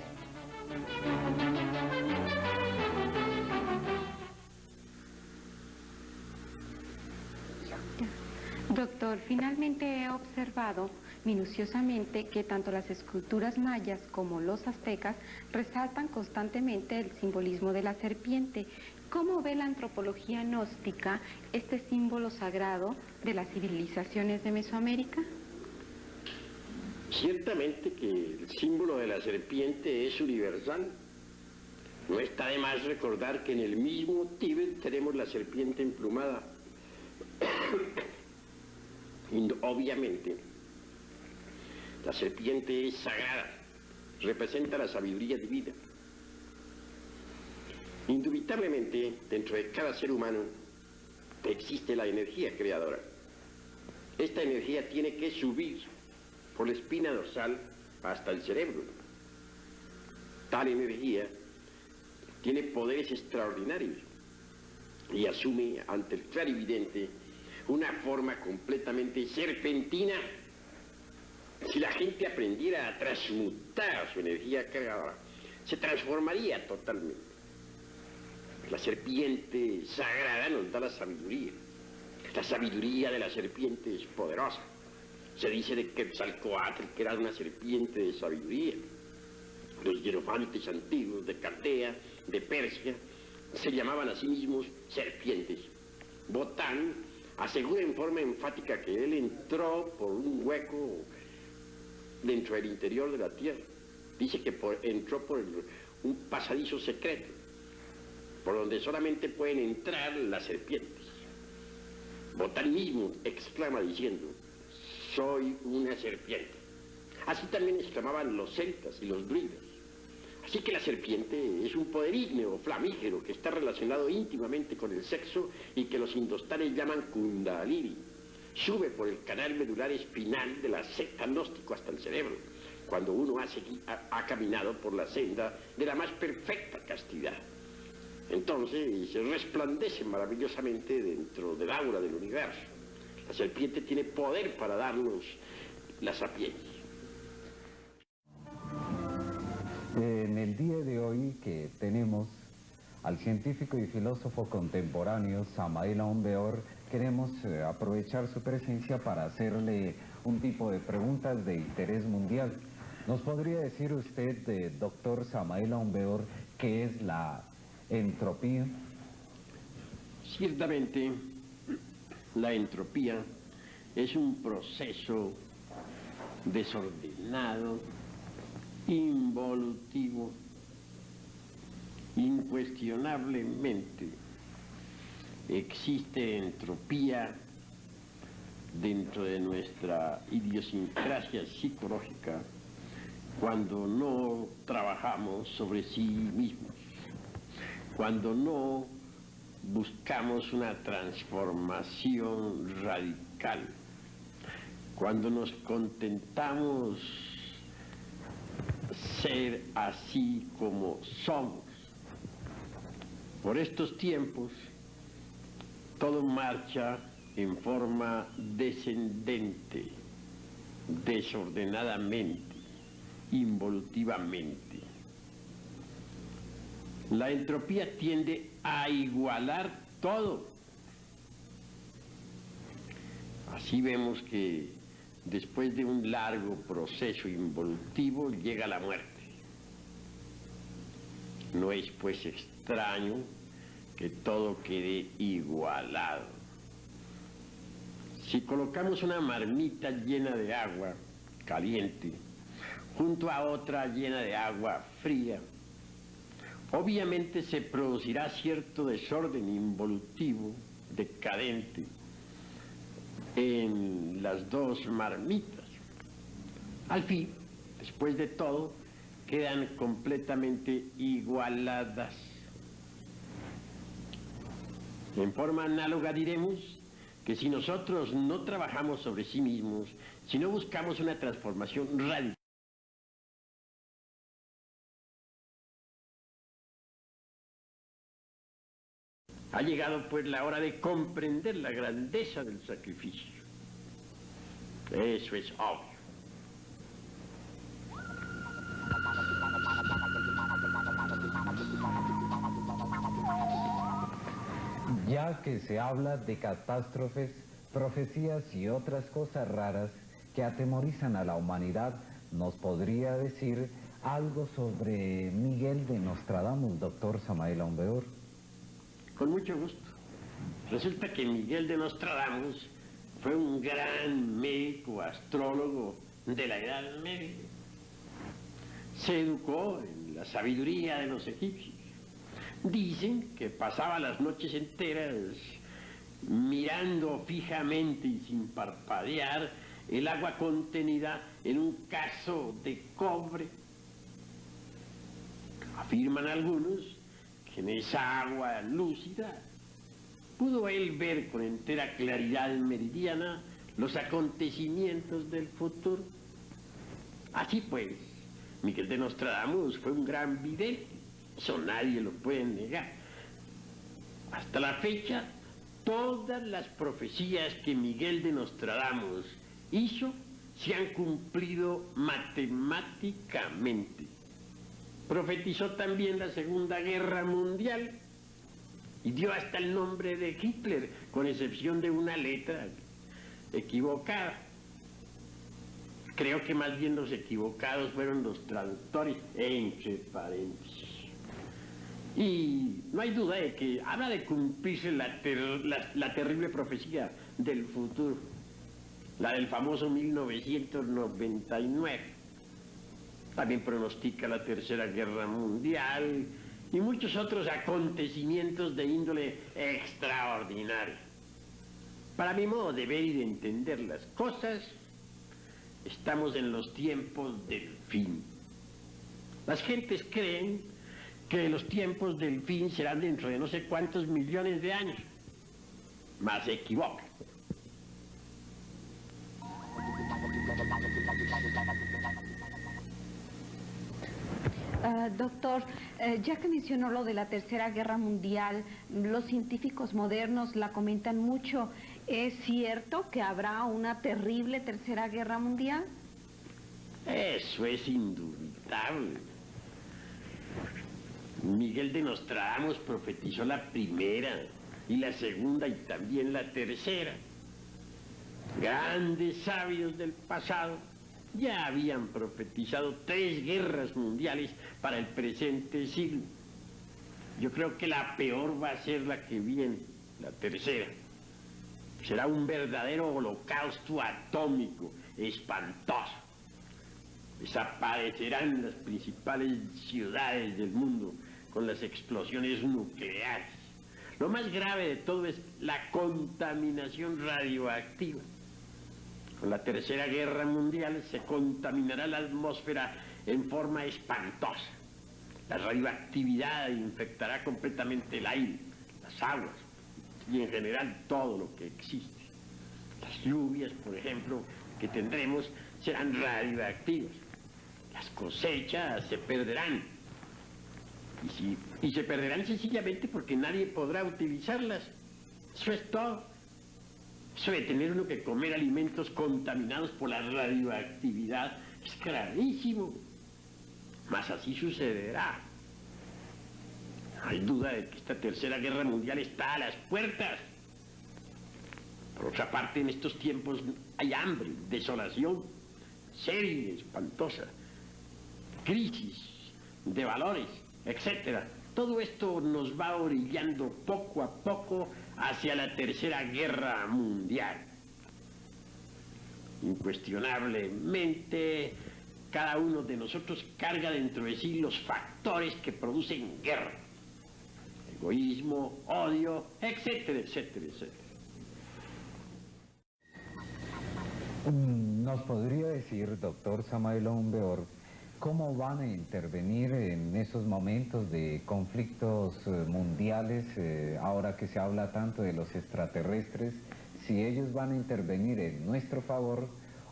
Doctor, finalmente he observado minuciosamente que tanto las esculturas mayas como los aztecas resaltan constantemente el simbolismo de la serpiente. ¿Cómo ve la antropología gnóstica este símbolo sagrado de las civilizaciones de Mesoamérica? Ciertamente que el símbolo de la serpiente es universal. No está de más recordar que en el mismo Tíbet tenemos la serpiente emplumada. Y obviamente, la serpiente es sagrada, representa la sabiduría divina. Indubitablemente, dentro de cada ser humano existe la energía creadora. Esta energía tiene que subir por la espina dorsal hasta el cerebro. Tal energía tiene poderes extraordinarios y asume ante el clarividente una forma completamente serpentina. Si la gente aprendiera a transmutar su energía creadora, se transformaría totalmente. La serpiente sagrada nos da la sabiduría. La sabiduría de la serpiente es poderosa. Se dice de Quetzalcóatl que era una serpiente de sabiduría. Los hierofantes antiguos de Caldea, de Persia, se llamaban a sí mismos serpientes. Botán asegura en forma enfática que él entró por un hueco dentro del interior de la tierra. Dice que entró por un pasadizo secreto, por donde solamente pueden entrar las serpientes. Botán mismo exclama diciendo: soy una serpiente. Así también exclamaban los celtas y los druidas. Así que la serpiente es un poder ígneo, flamígero, que está relacionado íntimamente con el sexo y que los indostanes llaman Kundalini. Sube por el canal medular espinal de la secta gnóstico hasta el cerebro, cuando uno ha caminado por la senda de la más perfecta castidad. Entonces resplandece maravillosamente dentro del aura del universo. La serpiente tiene poder para darnos la sapiencia. En el día de hoy que tenemos al científico y filósofo contemporáneo Samael Aun Weor, queremos aprovechar su presencia para hacerle un tipo de preguntas de interés mundial. ¿Nos podría decir usted, doctor Samael Aun Weor, qué es la entropía? Ciertamente, la entropía es un proceso desordenado, involutivo. Incuestionablemente existe entropía dentro de nuestra idiosincrasia psicológica cuando no trabajamos sobre sí mismos, cuando no buscamos una transformación radical, cuando nos contentamos ser así como somos. Por estos tiempos, todo marcha en forma descendente, desordenadamente, involutivamente. La entropía tiende a igualar todo. Así vemos que después de un largo proceso involutivo llega la muerte. No es pues extraño que todo quede igualado. Si colocamos una marmita llena de agua caliente junto a otra llena de agua fría, obviamente se producirá cierto desorden involutivo, decadente, en las dos marmitas. Al fin, después de todo, quedan completamente igualadas. En forma análoga diremos que si nosotros no trabajamos sobre sí mismos, si no buscamos una transformación radical, ha llegado pues la hora de comprender la grandeza del sacrificio. Eso es obvio. Ya que se habla de catástrofes, profecías y otras cosas raras que atemorizan a la humanidad, ¿nos podría decir algo sobre Miguel de Nostradamus, doctor Samael Aun Weor? Con mucho gusto. Resulta que Miguel de Nostradamus fue un gran médico, astrólogo de la Edad Media. Se educó en la sabiduría de los egipcios. Dicen que pasaba las noches enteras mirando fijamente y sin parpadear el agua contenida en un cazo de cobre. Afirman algunos que en esa agua lúcida pudo él ver con entera claridad meridiana los acontecimientos del futuro. Así pues, Miguel de Nostradamus fue un gran vidente, eso nadie lo puede negar. Hasta la fecha, todas las profecías que Miguel de Nostradamus hizo se han cumplido matemáticamente. Profetizó también la Segunda Guerra Mundial y dio hasta el nombre de Hitler, con excepción de una letra equivocada. Creo que más bien los equivocados fueron los traductores, entre paréntesis. Y no hay duda de que habla de cumplirse la terrible profecía del futuro, la del famoso 1999. También pronostica la Tercera Guerra Mundial y muchos otros acontecimientos de índole extraordinaria. Para mi modo de ver y de entender las cosas, estamos en los tiempos del fin. Las gentes creen que los tiempos del fin serán dentro de no sé cuántos millones de años, mas se equivocan. Doctor, ya que mencionó lo de la Tercera Guerra Mundial, los científicos modernos la comentan mucho. ¿Es cierto que habrá una terrible Tercera Guerra Mundial? Eso es indubitable. Miguel de Nostradamus profetizó la primera y la segunda y también la tercera. Grandes sabios del pasado ya habían profetizado 3 guerras mundiales para el presente siglo. Yo creo que la peor va a ser la que viene, la tercera. Será un verdadero holocausto atómico, espantoso. Desaparecerán las principales ciudades del mundo con las explosiones nucleares. Lo más grave de todo es la contaminación radioactiva. Con la Tercera Guerra Mundial se contaminará la atmósfera en forma espantosa. La radioactividad infectará completamente el aire, las aguas y en general todo lo que existe. Las lluvias, por ejemplo, que tendremos serán radioactivas. Las cosechas se perderán. Y se perderán sencillamente porque nadie podrá utilizarlas. Eso es todo. Eso de tener uno que comer alimentos contaminados por la radioactividad es gravísimo. Mas así sucederá. No hay duda de que esta Tercera Guerra Mundial está a las puertas. Por otra parte, en estos tiempos hay hambre, desolación, seria, espantosa, crisis de valores, etc. Todo esto nos va orillando poco a poco hacia la Tercera Guerra Mundial. Incuestionablemente, cada uno de nosotros carga dentro de sí los factores que producen guerra. Egoísmo, odio, etcétera, etcétera, etcétera. ¿Nos podría decir, doctor Samael Aumbeor, cómo van a intervenir en esos momentos de conflictos mundiales, ahora que se habla tanto de los extraterrestres, si ellos van a intervenir en nuestro favor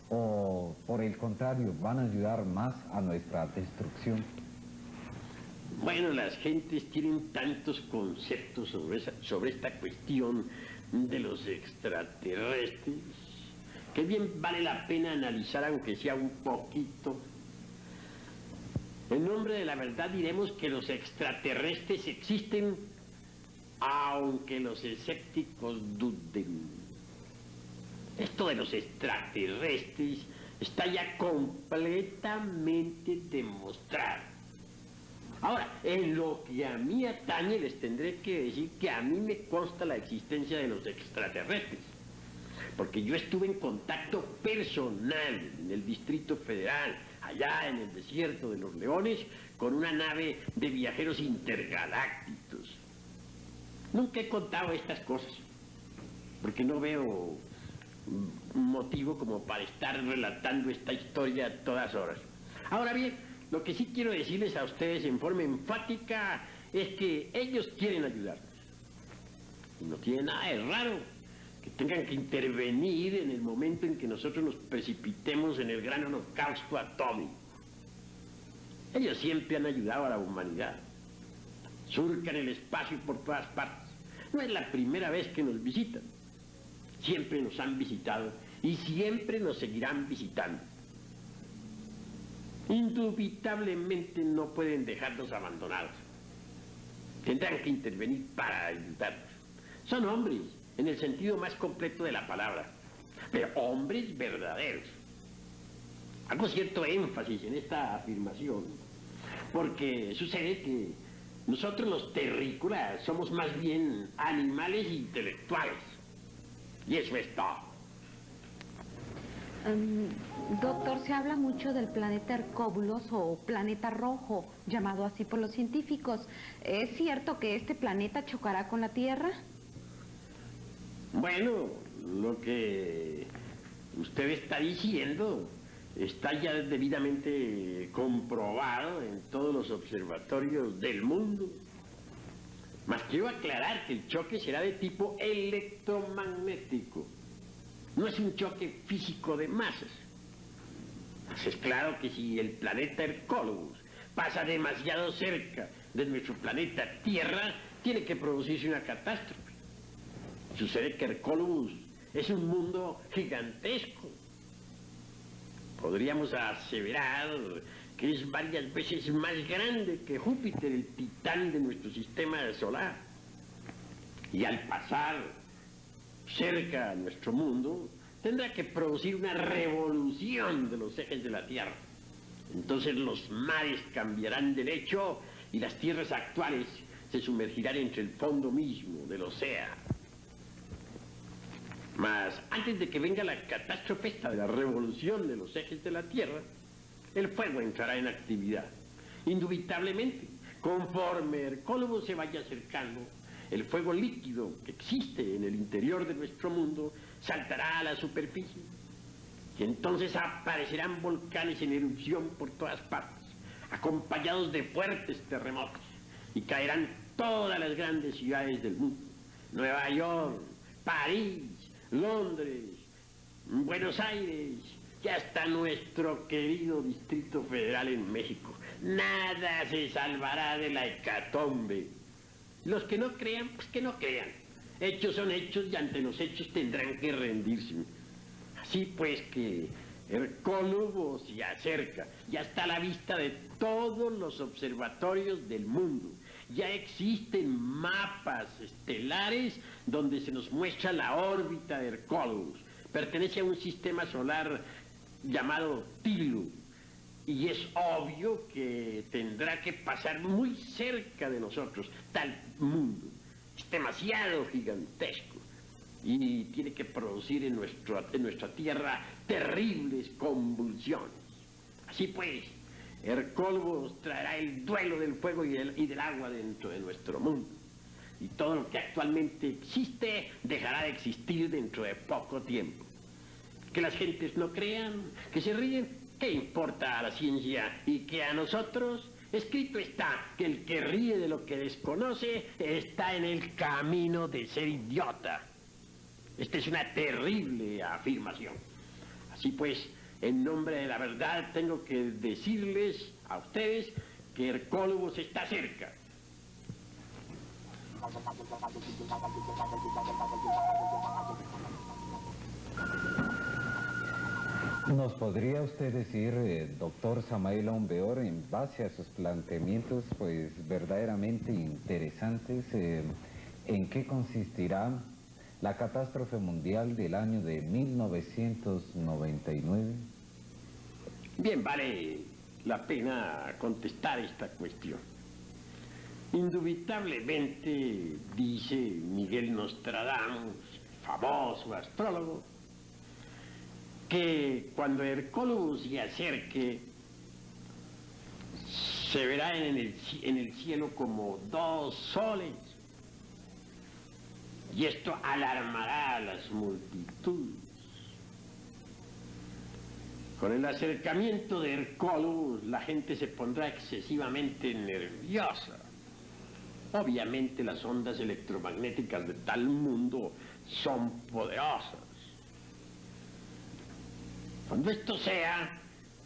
o por el contrario van a ayudar más a nuestra destrucción? Bueno, las gentes tienen tantos conceptos sobre esta cuestión de los extraterrestres que bien vale la pena analizar, aunque sea un poquito. En nombre de la verdad diremos que los extraterrestres existen, aunque los escépticos duden. Esto de los extraterrestres está ya completamente demostrado. Ahora, en lo que a mí atañe, les tendré que decir que a mí me consta la existencia de los extraterrestres. porque yo estuve en contacto personal en el Distrito Federal, allá en el desierto de los Leones, con una nave de viajeros intergalácticos. Nunca he contado estas cosas, porque no veo motivo como para estar relatando esta historia a todas horas. Ahora bien, lo que sí quiero decirles a ustedes en forma enfática es que ellos quieren ayudarnos. Y no tiene nada de raro que tengan que intervenir en el momento en que nosotros nos precipitemos en el gran holocausto atómico. Ellos siempre han ayudado a la humanidad. Surcan el espacio por todas partes. No es la primera vez que nos visitan. Siempre nos han visitado y siempre nos seguirán visitando. Indubitablemente no pueden dejarnos abandonados. Tendrán que intervenir para ayudarnos. Son hombres, en el sentido más completo de la palabra, pero hombres verdaderos. Hago cierto énfasis en esta afirmación, porque sucede que nosotros los terrícolas somos más bien animales intelectuales. Y eso es todo. Doctor, se habla mucho del planeta Hercóbulos o planeta rojo, llamado así por los científicos. ¿Es cierto que este planeta chocará con la Tierra? Bueno, lo que usted está diciendo está ya debidamente comprobado en todos los observatorios del mundo. Mas quiero aclarar que el choque será de tipo electromagnético. No es un choque físico de masas. Pues es claro que si el planeta Hercóbulos pasa demasiado cerca de nuestro planeta Tierra, tiene que producirse una catástrofe. Sucede que Hercóbulos es un mundo gigantesco. Podríamos aseverar que es varias veces más grande que Júpiter, el titán de nuestro sistema solar. Y al pasar cerca a nuestro mundo, tendrá que producir una revolución de los ejes de la Tierra. Entonces los mares cambiarán de lecho y las tierras actuales se sumergirán entre el fondo mismo del océano. Mas antes de que venga la catástrofe esta de la revolución de los ejes de la Tierra, el fuego entrará en actividad. Indubitablemente, conforme Hercóbulos se vaya acercando, el fuego líquido que existe en el interior de nuestro mundo saltará a la superficie. Y entonces aparecerán volcanes en erupción por todas partes, acompañados de fuertes terremotos, y caerán todas las grandes ciudades del mundo. Nueva York, París, Londres, Buenos Aires, y hasta nuestro querido Distrito Federal en México. Nada se salvará de la hecatombe. Los que no crean, pues que no crean. Hechos son hechos y ante los hechos tendrán que rendirse. Así pues que Hercóbulos se acerca, ya está a la vista de todos los observatorios del mundo. Ya existen mapas estelares donde se nos muestra la órbita de Hercóbulos. Pertenece a un sistema solar llamado Tilo. Y es obvio que tendrá que pasar muy cerca de nosotros, tal mundo. Es demasiado gigantesco y tiene que producir en nuestra Tierra terribles convulsiones. Así pues, Hercóbulos traerá el duelo del fuego y del agua dentro de nuestro mundo. Y todo lo que actualmente existe dejará de existir dentro de poco tiempo. Que las gentes no crean, que se ríen, ¿qué importa a la ciencia? Y que a nosotros, escrito está que el que ríe de lo que desconoce está en el camino de ser idiota. Esta es una terrible afirmación. Así pues, en nombre de la verdad tengo que decirles a ustedes que Hercóbulos está cerca. ¿Nos podría usted decir, doctor Samael Aumbeor, en base a sus planteamientos pues verdaderamente interesantes, en qué consistirá la catástrofe mundial del año de 1999? Bien, vale la pena contestar esta cuestión. Indubitablemente, dice Miguel Nostradamus, famoso astrólogo, que cuando Hercólogos se acerque, se verá en el cielo como 2 soles, y esto alarmará a las multitudes. Con el acercamiento de Hercólogos, la gente se pondrá excesivamente nerviosa. Obviamente las ondas electromagnéticas de tal mundo son poderosas. Cuando esto sea,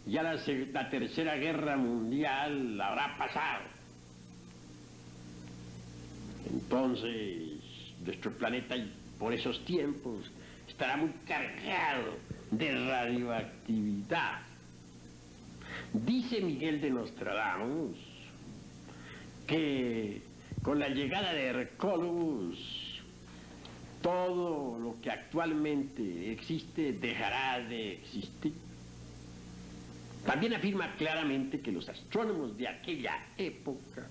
ya la Tercera Guerra Mundial habrá pasado. Entonces, nuestro planeta por esos tiempos estará muy cargado de radioactividad. Dice Miguel de Nostradamus que con la llegada de Hercólogos, todo lo que actualmente existe dejará de existir. También afirma claramente que los astrónomos de aquella época,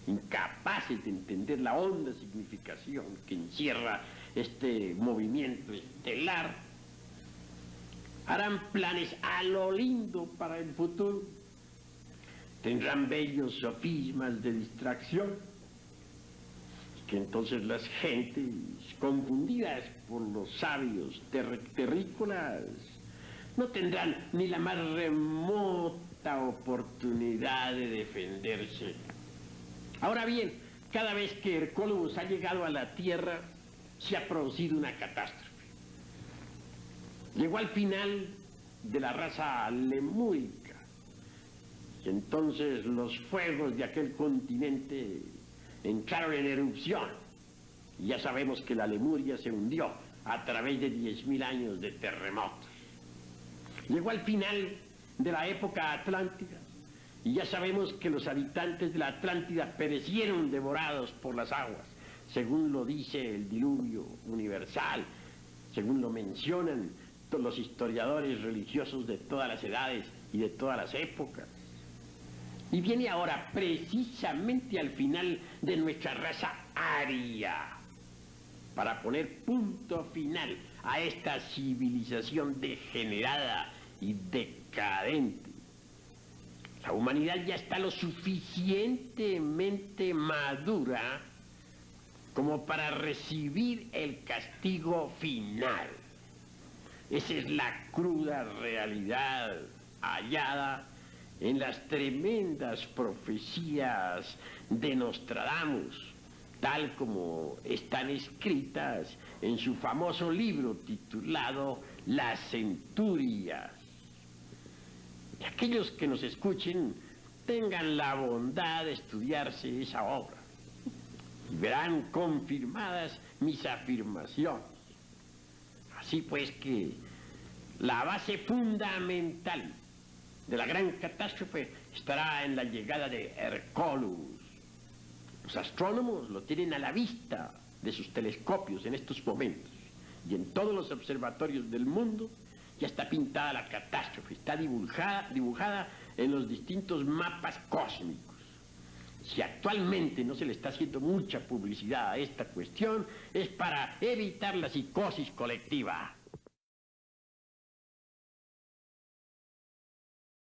incapaces de entender la honda significación que encierra este movimiento estelar, harán planes a lo lindo para el futuro. Tendrán bellos sofismas de distracción, que entonces las gentes, confundidas por los sabios terrícolas, no tendrán ni la más remota oportunidad de defenderse. Ahora bien, cada vez que Hercólogos ha llegado a la Tierra, se ha producido una catástrofe. Llegó al final de la raza lemúrica, y entonces los fuegos de aquel continente entraron en erupción. Y ya sabemos que la Lemuria se hundió a través de 10.000 años de terremotos. Llegó al final de la época Atlántida, y ya sabemos que los habitantes de la Atlántida perecieron devorados por las aguas, según lo dice el diluvio universal, según lo mencionan los historiadores religiosos de todas las edades y de todas las épocas. Y viene ahora precisamente al final de nuestra raza aria, para poner punto final a esta civilización degenerada y decadente. La humanidad ya está lo suficientemente madura como para recibir el castigo final. Esa es la cruda realidad hallada en las tremendas profecías de Nostradamus, tal como están escritas en su famoso libro titulado Las Centurias. Y aquellos que nos escuchen tengan la bondad de estudiarse esa obra y verán confirmadas mis afirmaciones. Así pues que la base fundamental de la gran catástrofe estará en la llegada de Hercólogos. Los astrónomos lo tienen a la vista de sus telescopios en estos momentos, y en todos los observatorios del mundo ya está pintada la catástrofe, está dibujada en los distintos mapas cósmicos. Si actualmente no se le está haciendo mucha publicidad a esta cuestión, es para evitar la psicosis colectiva.